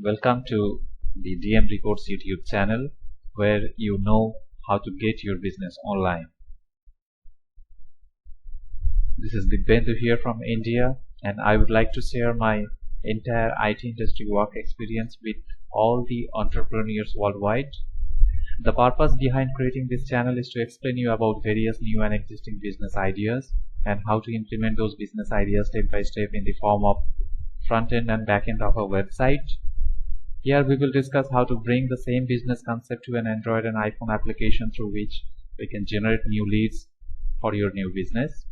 Welcome to the DM Reports YouTube channel where you know how to get your business online. This is Bendu here from India, and I would like to share my entire IT industry work experience with all the entrepreneurs worldwide. The purpose behind creating this channel is to explain you about various new and existing business ideas and how to implement those business ideas step by step in the form of front end and back end of a website. Here we will discuss how to bring the same business concept to an Android and iPhone application through which we can generate new leads for your new business.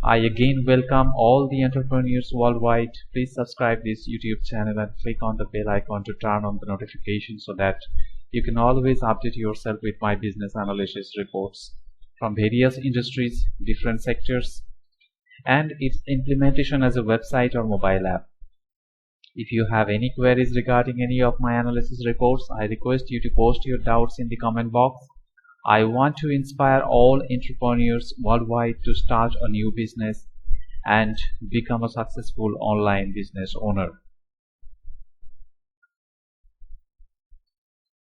I again welcome all the entrepreneurs worldwide. Please subscribe this YouTube channel and click on the bell icon to turn on the notification so that you can always update yourself with my business analysis reports from various industries, different sectors, and its implementation as a website or mobile app. If you have any queries regarding any of my analysis reports, I request you to post your doubts in the comment box. I want to inspire all entrepreneurs worldwide to start a new business and become a successful online business owner.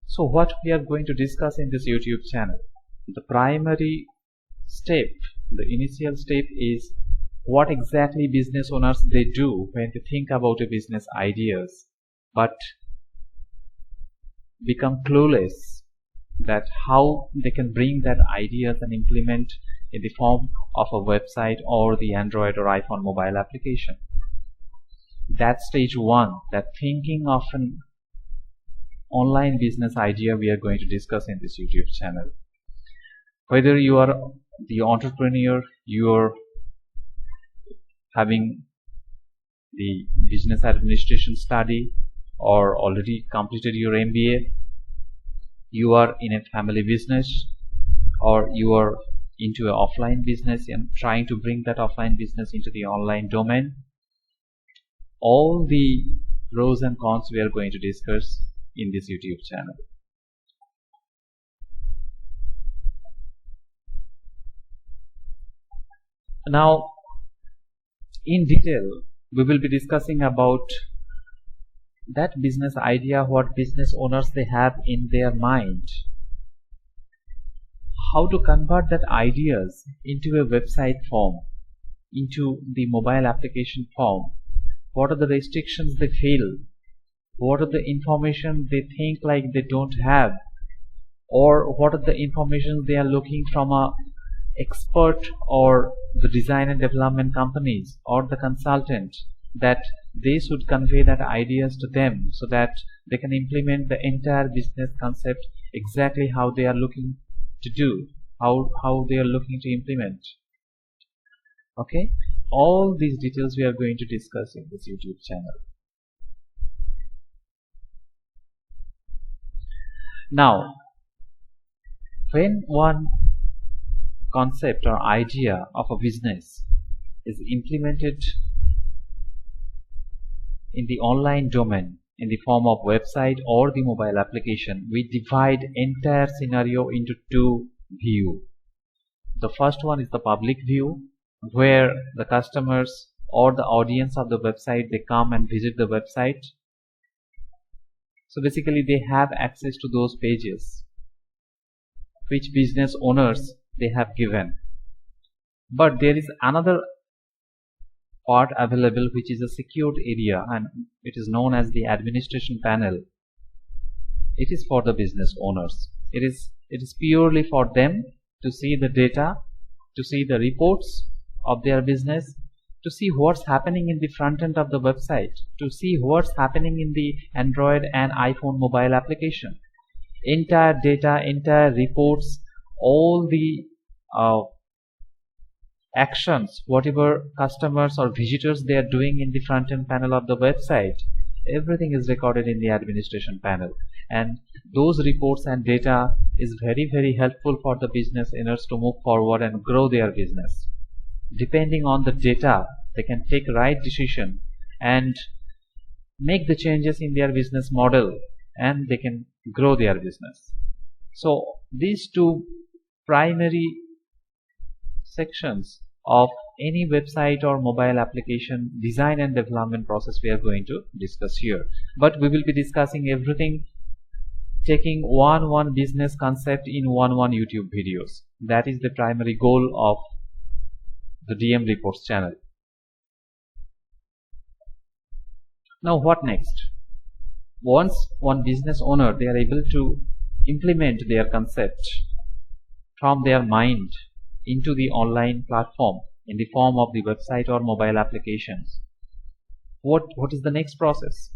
So what we are going to discuss in this YouTube channel? The primary step, the initial step is what exactly business owners they do when they think about a business ideas but become clueless that how they can bring that ideas and implement in the form of a website or the Android or iPhone mobile application. That's stage one, that thinking of an online business idea we are going to discuss in this YouTube channel. Whether you are the entrepreneur, you're having the business administration study or already completed your MBA, you are in a family business, or you are into an offline business and trying to bring that offline business into the online domain. All the pros and cons we are going to discuss in this YouTube channel. Now, in detail, we will be discussing about that business idea, what business owners they have in their mind, how to convert that ideas into a website form, into the mobile application form, what are the restrictions they feel, what are the information they think like they don't have, or what are the information they are looking from a expert or the design and development companies or the consultant, that they should convey that ideas to them so that they can implement the entire business concept exactly how they are looking to do, how they are looking to implement. Okay, all these details we are going to discuss in this YouTube channel. Now, when one concept or idea of a business is implemented in the online domain in the form of website or the mobile application, we divide entire scenario into two views. The first one is the public view, where the customers or the audience of the website, they come and visit the website. So basically they have access to those pages which business owners they have given. But there is another part available which is a secured area, and it is known as the administration panel. It is for the business owners. It is purely for them to see the data, to see the reports of their business, to see what's happening in the front end of the website, to see what's happening in the Android and iPhone mobile application. Entire data, entire reports, all the actions, whatever customers or visitors they are doing in the front end panel of the website, everything is recorded in the administration panel, and those reports and data is very helpful for the business owners to move forward and grow their business. Depending on the data, they can take right decision and make the changes in their business model, and they can grow their business. So these two primary sections of any website or mobile application design and development process we are going to discuss here. But we will be discussing everything, taking one business concept in one YouTube videos. That is the primary goal of the DM Reports channel. Now what next? Once one business owner, they are able to implement their concept from their mind into the online platform in the form of the website or mobile applications, what is the next process?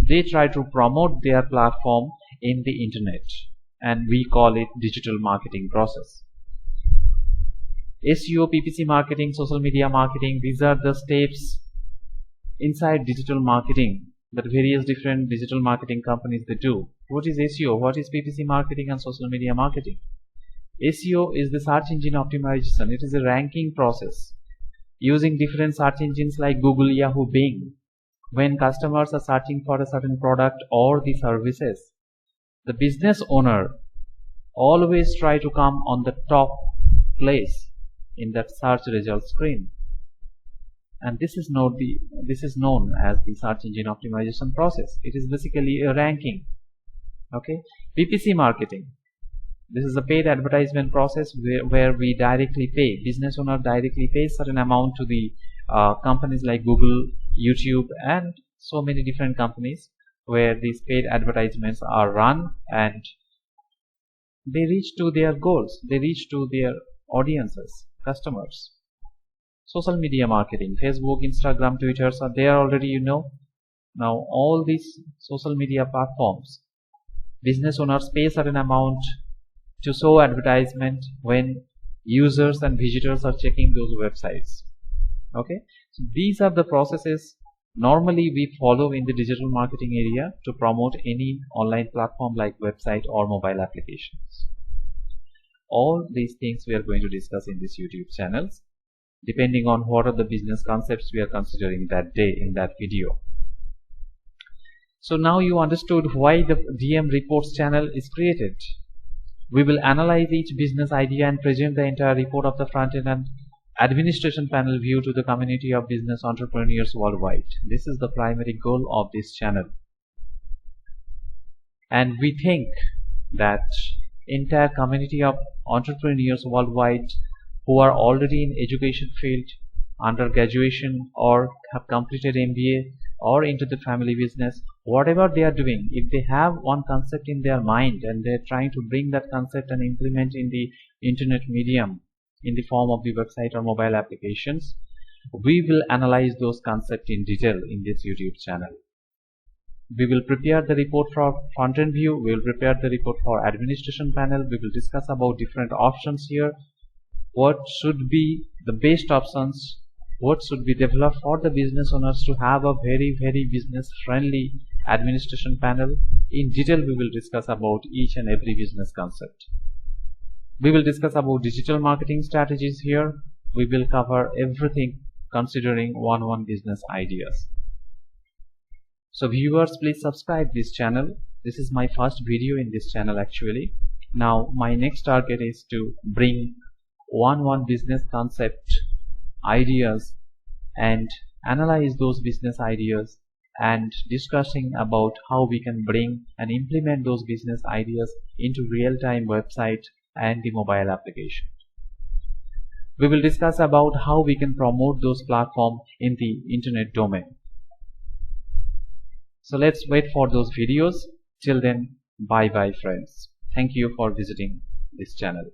They try to promote their platform in the internet, and we call it digital marketing process. SEO, PPC marketing, social media marketing, these are the steps inside digital marketing that various different digital marketing companies they do. What is SEO? What is PPC marketing and social media marketing? SEO is the search engine optimization. It is a ranking process using different search engines like Google, Yahoo, Bing. When customers are searching for a certain product or the services, the business owner always try to come on the top place in that search result screen, and this is known as the search engine optimization process. It is basically a ranking. Okay, PPC marketing. This is a paid advertisement process where we directly pay, business owner directly pays certain amount to the companies like Google, YouTube, and so many different companies where these paid advertisements are run, and they reach to their goals, they reach to their audiences, customers. Social media marketing, Facebook, Instagram, Twitter are there already, you know. Now all these social media platforms, business owners pay certain amount to show advertisement when users and visitors are checking those websites. Okay, so these are the processes normally we follow in the digital marketing area to promote any online platform like website or mobile applications. All these things we are going to discuss in this YouTube channels, depending on what are the business concepts we are considering that day in that video. So now you understood why the DM Reports channel is created. We will analyze each business idea and present the entire report of the front-end and administration panel view to the community of business entrepreneurs worldwide. This is the primary goal of this channel. And we think that entire community of entrepreneurs worldwide who are already in education field, under graduation, or have completed MBA, or into the family business, whatever they are doing, if they have one concept in their mind and they're trying to bring that concept and implement in the internet medium in the form of the website or mobile applications, we will analyze those concepts in detail in this YouTube channel. We will prepare the report for front-end view, we will prepare the report for administration panel, we will discuss about different options here, what should be the best options, what should be developed for the business owners to have a very business friendly administration panel. In detail we will discuss about each and every business concept. We will discuss about digital marketing strategies here. We will cover everything considering one business ideas. So viewers, please subscribe this channel. This is my first video in this channel actually. Now my next target is to bring one business concept ideas and analyze those business ideas and discussing about how we can bring and implement those business ideas into real-time website and the mobile application. We will discuss about how we can promote those platforms in the internet domain. So let's wait for those videos. Till then, bye friends. Thank you for visiting this channel.